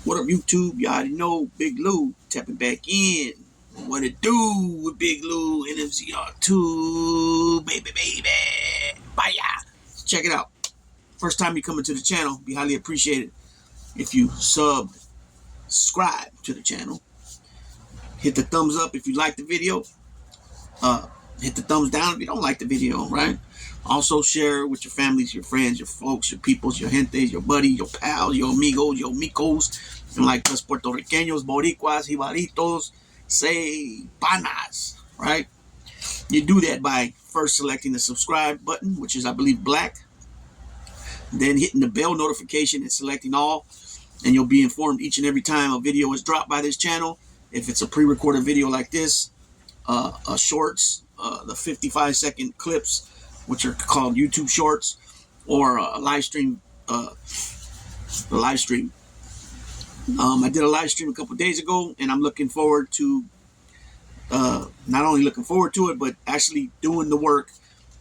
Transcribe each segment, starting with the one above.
What up, YouTube? You already know Big Lou tapping back in. What it do with Big Lou NFCR2, baby. Bye. Check it out. First time you come into the channel, be highly appreciated if you subscribe to the channel. Hit the thumbs up if you like the video. Hit the thumbs down if you don't like the video, right? Also share with your families, your friends, your folks, your peoples, your gentes, your buddies, your pals, your amigos, your micos, and like us Puertorriqueños, Boricuas, Jibaritos, say panas, right? You do that by first selecting the subscribe button, which is, I believe, black. Then hitting the bell notification and selecting all, and you'll be informed each and every time a video is dropped by this channel. If it's a pre-recorded video like this, shorts, the 55-second clips, which are called YouTube shorts, or a live stream. I did a live stream a couple days ago, and I'm looking forward to not only looking forward to it, but actually doing the work,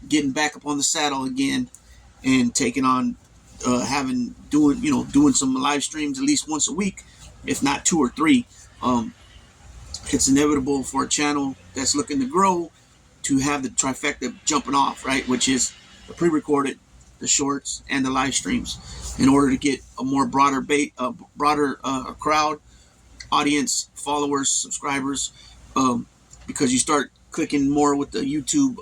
getting back up on the saddle again, and taking on doing some live streams at least once a week, if not 2 or 3. It's inevitable for a channel that's looking to grow to have the trifecta jumping off, right? Which is the pre-recorded, the shorts, and the live streams, in order to get a more broader crowd, audience, followers, subscribers, because you start clicking more with the YouTube,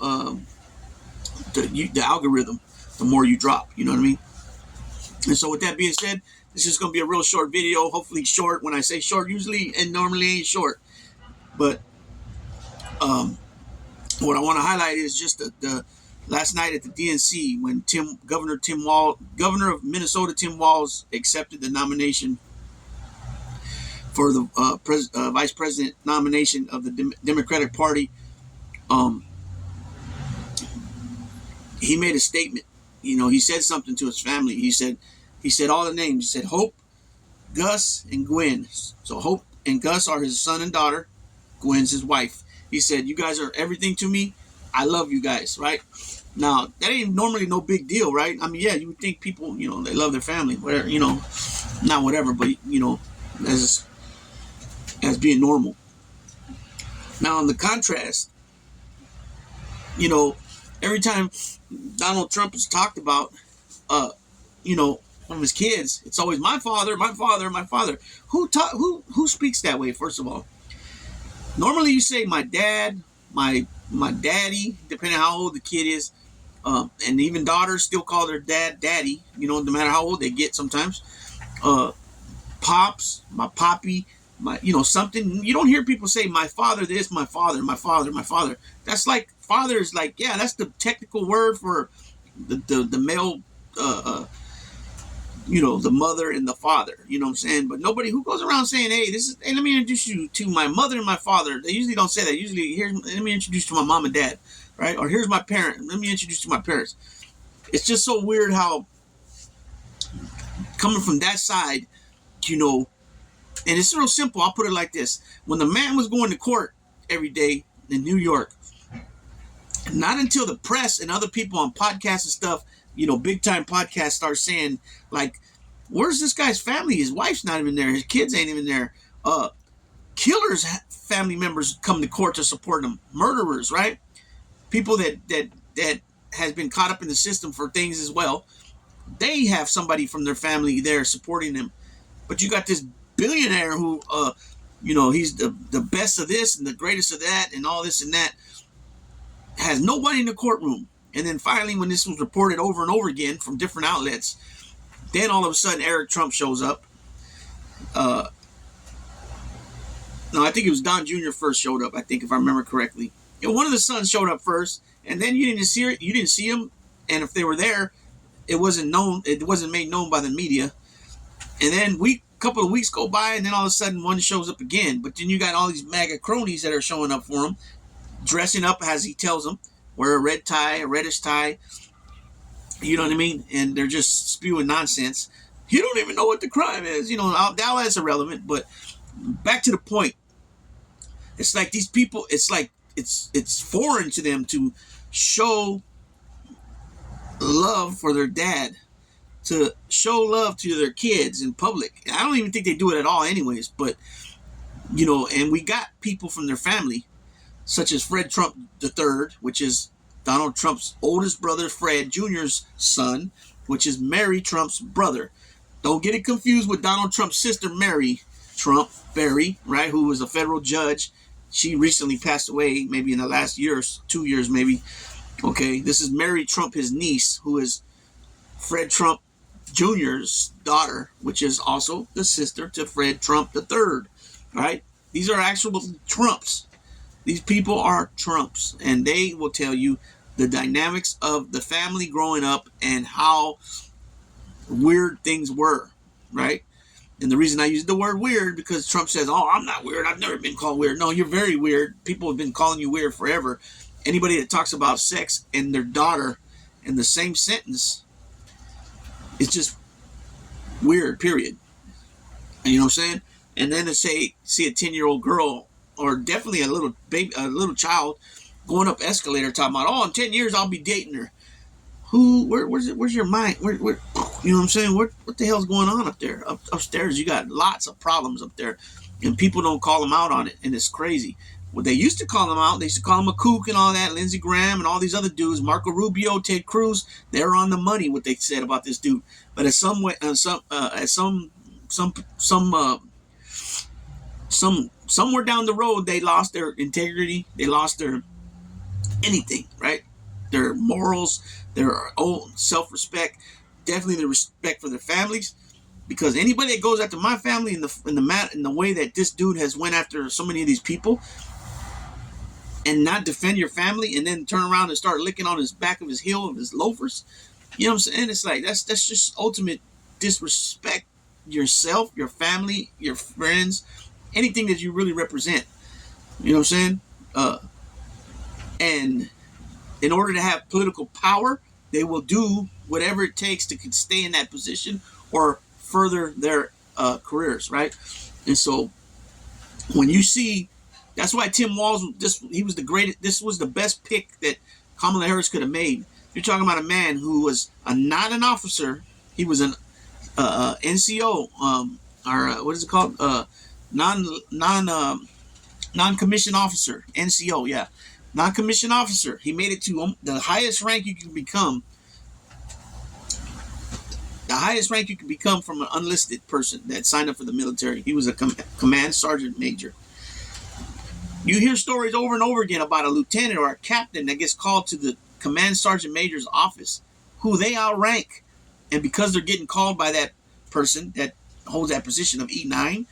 the algorithm, the more you drop. You know what I mean? And so with that being said, this is going to be a real short video. Hopefully short. When I say short, usually and normally ain't short. But what I want to highlight is just the last night at the DNC when Governor of Minnesota Tim Walz accepted the nomination for the vice president nomination of the Democratic Party. He made a statement. He said something to his family. He said all the names. He said Hope, Gus, and Gwen. So Hope and Gus are his son and daughter. Gwen's his wife. He said, "You guys are everything to me. I love you guys," right? Now, that ain't normally no big deal, right? I mean, yeah, you would think people, they love their family, whatever, not whatever, but, as being normal. Now, in the contrast, every time Donald Trump is talked about, from his kids, it's always my father, my father, my father. Who speaks that way, first of all? Normally you say my dad, my daddy, depending on how old the kid is, and even daughters still call their dad daddy, no matter how old they get sometimes. Pops, my poppy, my, something. You don't hear people say my father this, my father, my father, my father. That's like, father is like, yeah, that's the technical word for the male, the mother and the father, you know what I'm saying? But nobody who goes around saying, hey, let me introduce you to my mother and my father. They usually don't say that. Usually, let me introduce you to my mom and dad, right? Or here's my parent. Let me introduce you to my parents. It's just so weird how, coming from that side, and it's real simple. I'll put it like this. When the man was going to court every day in New York, not until the press and other people on podcasts and stuff, big time podcasts start saying, like, where's this guy's family? His wife's not even there. His kids ain't even there. Killers' family members come to court to support them. Murderers, right? People that has been caught up in the system for things as well. They have somebody from their family there supporting them. But you got this billionaire who, he's the best of this and the greatest of that and all this and that, has nobody in the courtroom. And then finally, when this was reported over and over again from different outlets, then all of a sudden Eric Trump shows up. No, I think it was Don Jr. first showed up, I think, if I remember correctly. One of the sons showed up first, and then you didn't see him, and if they were there, it wasn't made known by the media. And then couple of weeks go by, and then all of a sudden one shows up again. But then you got all these MAGA cronies that are showing up for him, dressing up as he tells them, wear a red tie, a reddish tie, you know what I mean? And they're just spewing nonsense. You don't even know what the crime is. Now that's irrelevant, but back to the point. It's like these people, it's like it's foreign to them to show love for their dad, to show love to their kids in public. I don't even think they do it at all anyways, but, and we got people from their family, such as Fred Trump III, which is Donald Trump's oldest brother, Fred Jr.'s son, which is Mary Trump's brother. Don't get it confused with Donald Trump's sister, Mary Trump Berry, right, who was a federal judge. She recently passed away, maybe in the last year, 2 years maybe. Okay, this is Mary Trump, his niece, who is Fred Trump Jr.'s daughter, which is also the sister to Fred Trump III, right? These are actual Trumps. These people are Trumps, and they will tell you the dynamics of the family growing up and how weird things were, right? And the reason I use the word weird, because Trump says, oh, I'm not weird. I've never been called weird. No, you're very weird. People have been calling you weird forever. Anybody that talks about sex and their daughter in the same sentence is just weird, period. You know what I'm saying? And then to see a 10-year-old girl, or definitely a little baby, a little child, going up escalator talking about, oh, in 10 years I'll be dating her. Where's your mind? Where, you know what I'm saying? What the hell's going on up there? Upstairs, you got lots of problems up there, and people don't call them out on it, and it's crazy. What they used to call them out, they used to call him a kook and all that. Lindsey Graham and all these other dudes, Marco Rubio, Ted Cruz, they're on the money. What they said about this dude, but somewhere down the road, they lost their integrity. They lost their anything, right? Their morals, their own self-respect, definitely the respect for their families. Because anybody that goes after my family in the way that this dude has went after so many of these people, and not defend your family, and then turn around and start licking on his back of his heel of his loafers, you know what I'm saying? It's like that's just ultimate disrespect yourself, your family, your friends, anything that you really represent. You know what I'm saying? And in order to have political power, they will do whatever it takes to stay in that position or further their careers, right? And so when you see, that's why Tim Walz, he was the greatest. This was the best pick that Kamala Harris could have made. You're talking about a man who was not an officer. He was an NCO, or what is it called? Non-commissioned officer. NCO, yeah. Non-commissioned officer. He made it to the highest rank you can become. The highest rank you can become from an unlisted person that signed up for the military. He was a command sergeant major. You hear stories over and over again about a lieutenant or a captain that gets called to the command sergeant major's office, who they outrank. And because they're getting called by that person that holds that position of E9,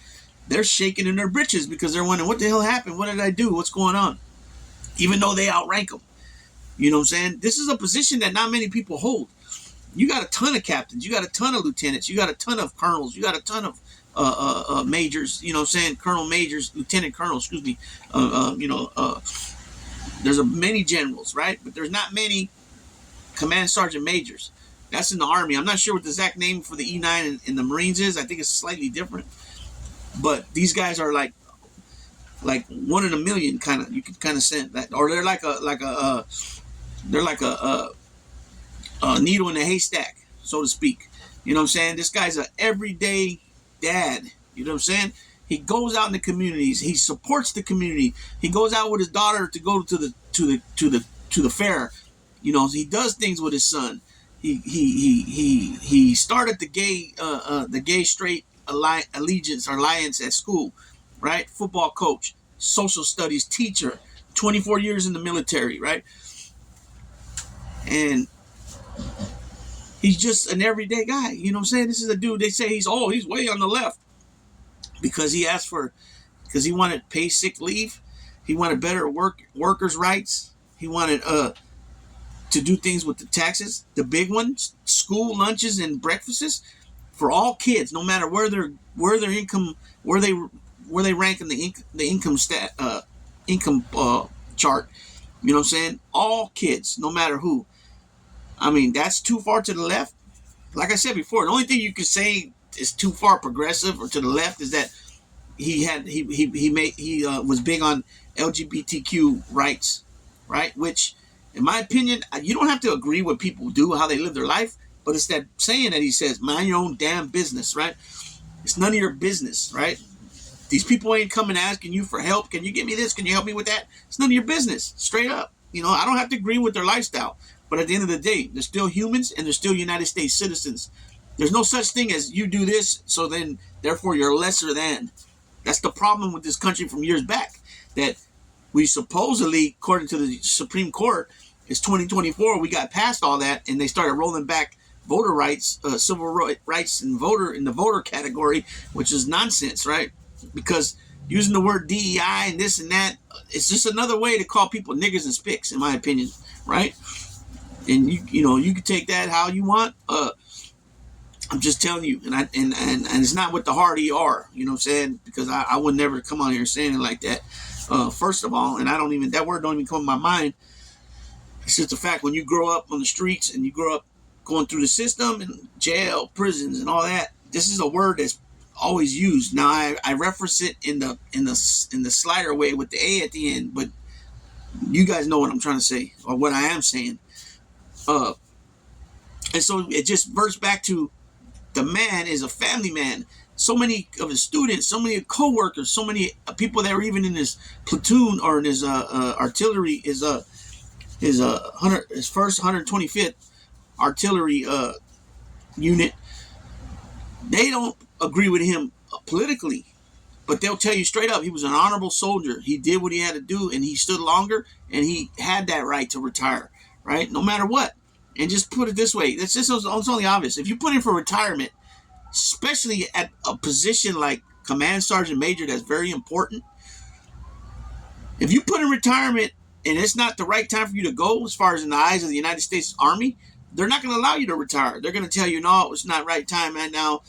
they're shaking in their britches because they're wondering, what the hell happened? What did I do? What's going on? Even though they outrank them. You know what I'm saying? This is a position that not many people hold. You got a ton of captains. You got a ton of lieutenants. You got a ton of colonels. You got a ton of majors. You know what I'm saying? Colonel majors, lieutenant colonels, excuse me. There's many generals, right? But there's not many command sergeant majors. That's in the Army. I'm not sure what the exact name for the E9 in the Marines is. I think it's slightly different. But these guys are like one in a million, kind of. You can kind of sense that, or they're like a needle in a haystack, so to speak. You know what I'm saying? This guy's an everyday dad. You know what I'm saying? He goes out in the communities. He supports the community. He goes out with his daughter to go to the fair. You know, he does things with his son. He started the gay straight alliance at school, right? Football coach, social studies teacher, 24 years in the military, right? And he's just an everyday guy. You know what I'm saying? This is a dude, they say he's way on the left because he wanted paid sick leave. He wanted better workers' rights. He wanted to do things with the taxes, the big ones, school lunches and breakfasts for all kids, no matter where they rank in the income chart. You know what I'm saying? All kids, no matter who. I mean, that's too far to the left. Like I said before, the only thing you could say is too far progressive or to the left is that he was big on LGBTQ rights, right? Which, in my opinion, you don't have to agree with people do, how they live their life, But it's that saying that he says, mind your own damn business, right? It's none of your business, right? These people ain't coming asking you for help. Can you give me this? Can you help me with that? It's none of your business, straight up. I don't have to agree with their lifestyle. But at the end of the day, they're still humans and they're still United States citizens. There's no such thing as you do this, so then, therefore, you're lesser than. That's the problem with this country from years back. That we supposedly, according to the Supreme Court, it's 2024, we got past all that, and they started rolling back voter rights, civil rights in the voter category, which is nonsense, right? Because using the word DEI and this and that, it's just another way to call people niggers and spicks, in my opinion, right? And you can take that how you want. I'm just telling you, and it's not with the hard ER, you know what I'm saying? Because I would never come on here saying it like that. First of all, and that word don't even come to my mind. It's just the fact when you grow up on the streets and you grow up going through the system and jail, prisons, and all that. This is a word that's always used. Now I reference it in the slider way with the A at the end, but you guys know what I'm trying to say or what I am saying. And so it just verts back to the man is a family man. So many of his students, so many co-workers, so many people that were even in his platoon or in his artillery, his first 125th artillery unit. They don't agree with him politically, but they'll tell you straight up he was an honorable soldier. He did what he had to do, and he stood longer, and he had that right to retire, right? No matter what. And just put it this way, it's only obvious. If you put in for retirement, especially at a position like command sergeant major, that's very important. If you put in retirement and it's not the right time for you to go, as far as in the eyes of the United States Army, they're not going to allow you to retire. They're going to tell you, no, it's not right time, and now,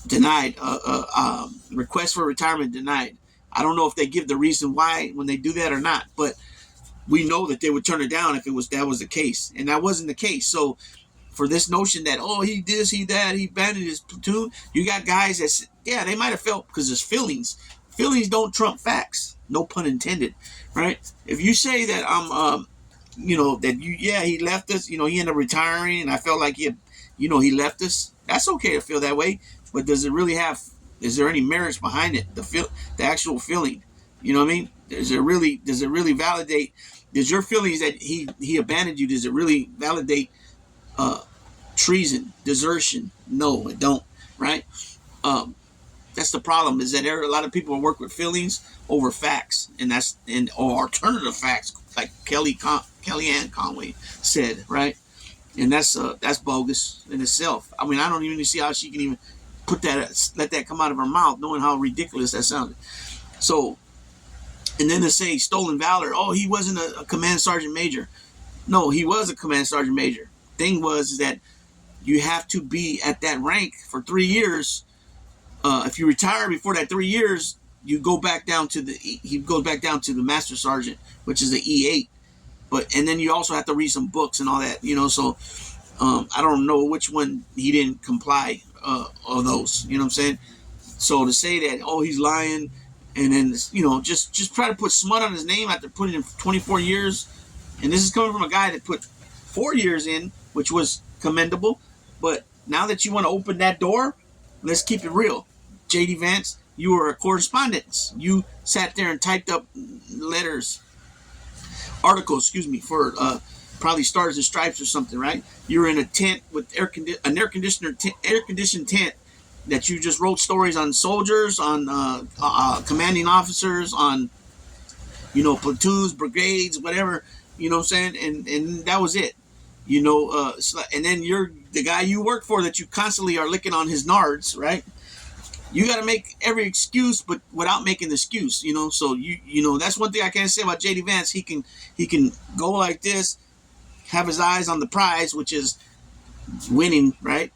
denied. Request for retirement denied. I don't know if they give the reason why when they do that or not, but we know that they would turn it down if that was the case, and that wasn't the case. So for this notion that, oh, he this, he that, he abandoned his platoon, you got guys that, yeah, they might have felt, because there's feelings. Feelings don't trump facts. No pun intended, right? If you say that he left us, he ended up retiring, and I felt like he left us, that's okay to feel that way, but is there any merits behind it? The actual feeling, you know what I mean? Does it really validate, does your feelings that he abandoned you, does it really validate treason, desertion? No, it don't, right? That's the problem, is that there are a lot of people who work with feelings over facts, or alternative facts, like Kellyanne Conway said, right? And that's bogus in itself. I mean, I don't even see how she can even let that come out of her mouth, knowing how ridiculous that sounded. So, and then to say stolen valor, oh, he wasn't a command sergeant major. No, he was a command sergeant major. Thing was that you have to be at that rank for 3 years. If you retire before that 3 years, he goes back down to the master sergeant, which is the E8. And then you also have to read some books and all that, so I don't know which one he didn't comply of those, you know what I'm saying? So to say that, oh, he's lying, and then, just try to put smut on his name after putting in 24 years, and this is coming from a guy that put 4 years in, which was commendable, but now that you want to open that door, let's keep it real. J.D. Vance, you were a correspondent. You sat there and typed up articles, for probably Stars and Stripes or something, right? You were in a tent with an air-conditioned tent that you just wrote stories on soldiers, on commanding officers, on platoons, brigades, whatever, you know what I'm saying? And that was it. And then you're the guy you work for that you constantly are licking on his nards, right? You got to make every excuse, but without making the excuse, So that's one thing I can't say about J.D. Vance. He can go like this, have his eyes on the prize, which is winning, right?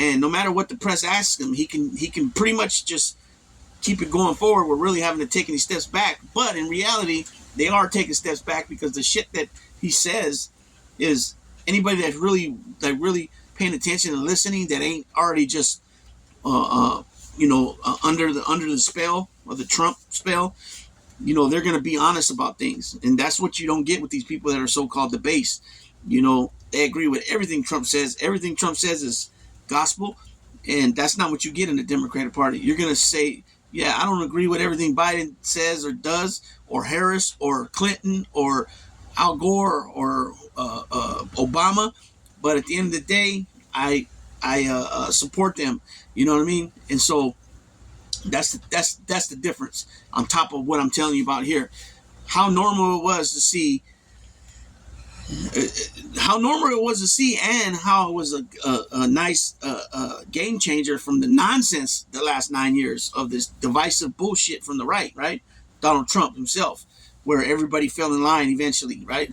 And no matter what the press asks him, he can pretty much just keep it going forward. We're really having to take any steps back, but in reality, they are taking steps back, because the shit that he says is anybody that's really paying attention and listening, that ain't already just under the spell of the Trump spell, they're going to be honest about things. And that's what you don't get with these people that are so-called the base. they agree with everything Trump says. Everything Trump says is gospel, and that's not what you get in the Democratic Party. You're going to say, yeah, I don't agree with everything Biden says or does, or Harris, or Clinton, or Al Gore, or Obama, but at the end of the day, I support them. You know what I mean? And so that's the difference. On top of what I'm telling you about here, how normal it was to see, and how it was a nice game changer from the nonsense the last 9 years of this divisive bullshit from the right, Donald Trump himself, where everybody fell in line eventually, right?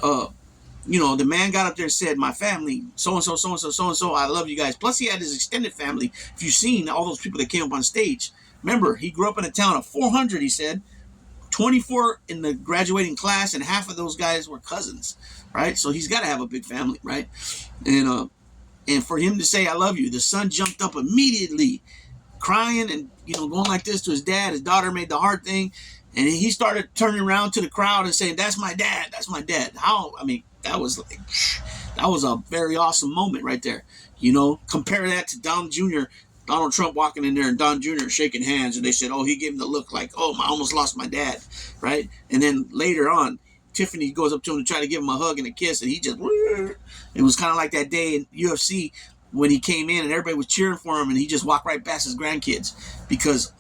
The man got up there and said, my family, so-and-so, so-and-so, so-and-so, I love you guys. Plus, he had his extended family. If you've seen all those people that came up on stage, remember, he grew up in a town of 400, he said, 24 in the graduating class, and half of those guys were cousins, right? So he's got to have a big family, right? And for him to say, I love you, the son jumped up immediately, crying and, going like this to his dad. His daughter made the hard thing. And he started turning around to the crowd and saying, that's my dad. That's my dad. That was a very awesome moment right there. Compare that to Donald Trump walking in there, and Don Jr. shaking hands, and they said, oh, he gave him the look like, oh, I almost lost my dad, right? And then later on, Tiffany goes up to him to try to give him a hug and a kiss, and he just, it was kind of like that day in UFC when he came in and everybody was cheering for him, and he just walked right past his grandkids because,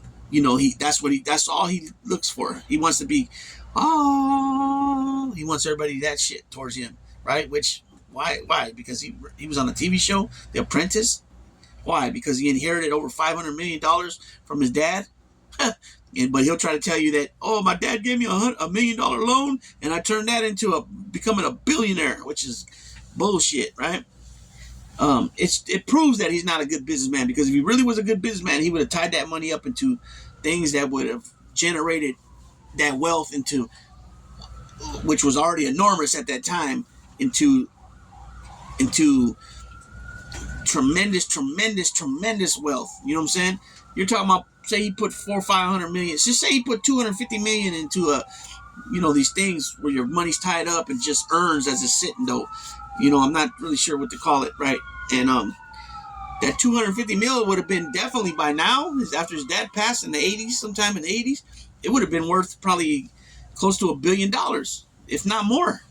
that's all he looks for. He wants to be, he wants everybody that shit towards him, right? Which, why? Because he was on a TV show, The Apprentice. Why? Because he inherited over $500 million from his dad. But he'll try to tell you that, oh, my dad gave me $1 million loan, and I turned that into becoming a billionaire, which is bullshit, right? It proves that he's not a good businessman, because if he really was a good businessman, he would have tied that money up into things that would have generated that wealth into, which was already enormous at that time, into tremendous wealth. You know what I'm saying? You're talking about, say he put 400 or 500 million. Just say he put 250 million into these things where your money's tied up and just earns as it's sitting though. I'm not really sure what to call it, right? And that 250 million would have been definitely by now, after his dad passed in the 80s, sometime in the 80s, it would have been worth probably close to $1 billion, if not more.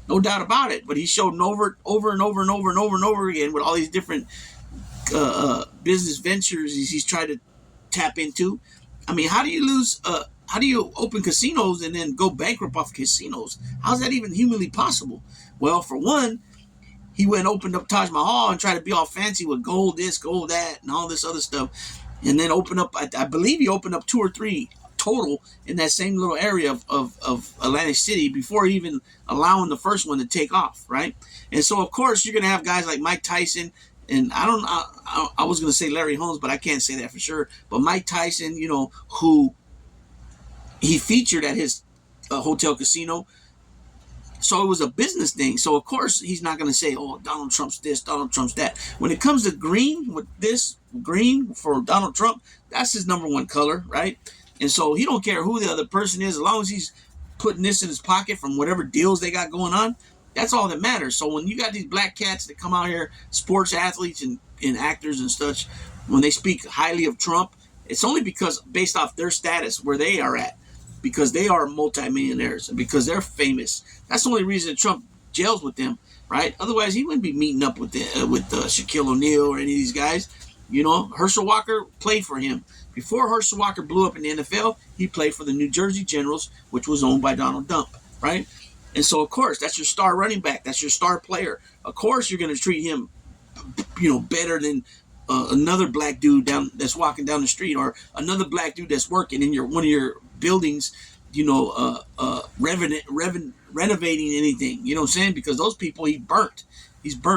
No doubt about it. But he showed over and over again with all these different business ventures he's tried to tap into. How do you open casinos and then go bankrupt off casinos? How's that even humanly possible? Well, for one, he went and opened up Taj Mahal and tried to be all fancy with gold this, gold that, and all this other stuff. And then opened up, I believe he opened up 2 or 3 total in that same little area of Atlantic City before even allowing the first one to take off, right? And so, of course, you're going to have guys like Mike Tyson, and I was going to say Larry Holmes, but I can't say that for sure. But Mike Tyson, who he featured at his hotel casino. So it was a business thing. So, of course, he's not going to say, oh, Donald Trump's this, Donald Trump's that. When it comes to green, with this green for Donald Trump, that's his number one color, right? And so he don't care who the other person is, as long as he's putting this in his pocket from whatever deals they got going on. That's all that matters. So when you got these black cats that come out here, sports athletes and actors and such, when they speak highly of Trump, it's only because based off their status, where they are at, because they are multimillionaires and because they're famous. That's the only reason Trump gels with them, right? Otherwise, he wouldn't be meeting up with Shaquille O'Neal or any of these guys. Herschel Walker played for him. Before Herschel Walker blew up in the NFL, he played for the New Jersey Generals, which was owned by Donald Trump, right? And so, of course, that's your star running back. That's your star player. Of course, you're going to treat him, better than another black dude that's walking down the street, or another black dude that's working in one of your buildings, renovating anything. You know what I'm saying? Because those people he's burnt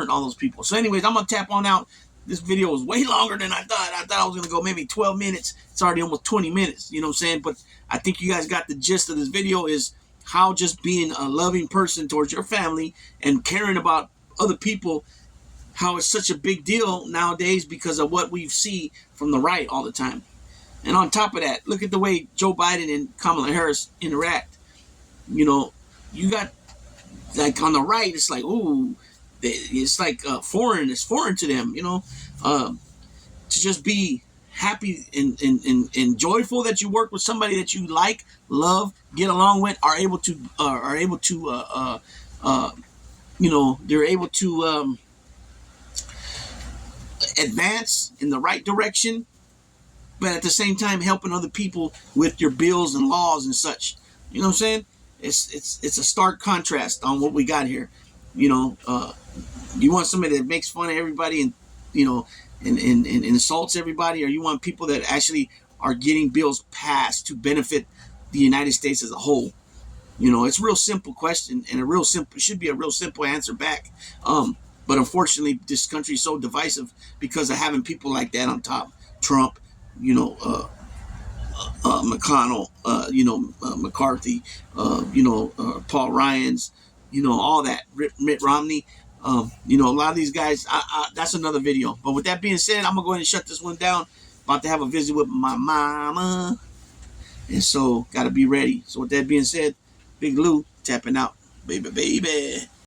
all those people. So anyways, I'm going to tap on out. This video was way longer than I thought. I thought I was going to go maybe 12 minutes. It's already almost 20 minutes. You know what I'm saying? But I think you guys got the gist of this video, is how just being a loving person towards your family and caring about other people, how it's such a big deal nowadays because of what we see from the right all the time. And on top of that, look at the way Joe Biden and Kamala Harris interact. You got like on the right, it's like, ooh, it's like foreign. It's foreign to them, you know. To just be happy and joyful that you work with somebody that you like, love, get along with, are able to you know, they're able to advance in the right direction, but at the same time helping other people with your bills and laws and such. You know what I'm saying? It's a stark contrast on what we got here. You know, you want somebody that makes fun of everybody and, you know, and insults everybody, or you want people that actually are getting bills passed to benefit the United States as a whole? You know, it's a real simple question, and a real simple should be a real simple answer back. But unfortunately, this country is so divisive because of having people like that on top. Trump, you know, McConnell, you know, McCarthy, Paul Ryan's, you know, all that, Mitt Romney. You know, a lot of these guys, that's another video. But with that being said, I'm going to go ahead and shut this one down. About to have a visit with my mama. And so, got to be ready. So with that being said, Big Lou tapping out. Baby, baby.